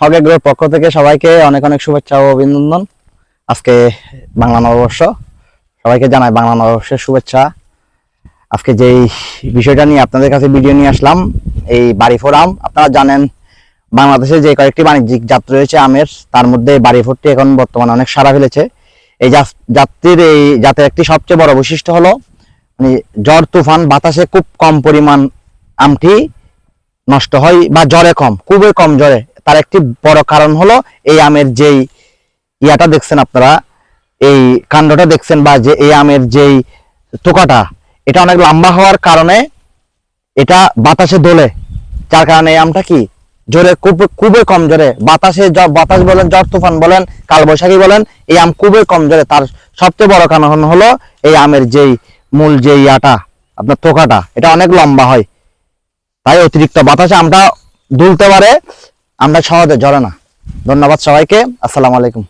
হক এগ্রোর পক্ষ থেকে সবাইকে অনেক অনেক শুভেচ্ছা ও অভিনন্দন। আজকে বাংলা নববর্ষ, সবাইকে জানাই বাংলা নববর্ষের শুভেচ্ছা। আজকে যেই বিষয়টা নিয়ে আপনাদের কাছে ভিডিও নিয়ে আসলাম, এই বাড়িফোর আম। আপনারা জানেন বাংলাদেশে যে কয়েকটি বাণিজ্যিক জাত রয়েছে আমের, তার মধ্যে বাড়িফোরটি এখন বর্তমানে অনেক সাড়া ফেলেছে। এই জাতের একটি সবচেয়ে বড় বৈশিষ্ট্য হলো ঝড় তুফান বাতাসে খুব কম পরিমাণ আমটি নষ্ট হয় বা জ্বরে কম, খুবই কম জ্বরে। তার একটি বড় কারণ হলো এই আমের যেই ইয়াটা দেখছেন আপনারা, এই কাণ্ডটা দেখছেন বা যে এই আমের যেই টোকাটা, এটা অনেক লম্বা হওয়ার কারণে এটা বাতাসে দোলে, যার কারণে এই আমটা কি জোরে খুবই কম জোরে বাতাসে, বাতাস বলেন, ঝড় তুফান বলেন, কালবৈশাখী বলেন, এই আম খুবই কম জোরে। তার সবচেয়ে বড় কারণ হলো এই আমের যেই মূল যে ইয়াটা আপনার টোকাটা, এটা অনেক লম্বা হয়, তাই অতিরিক্ত বাতাসে আমটা দুলতে পারে, আমটা সহজে ঝরে না। ধন্যবাদ সবাইকে, আসসালামু আলাইকুম।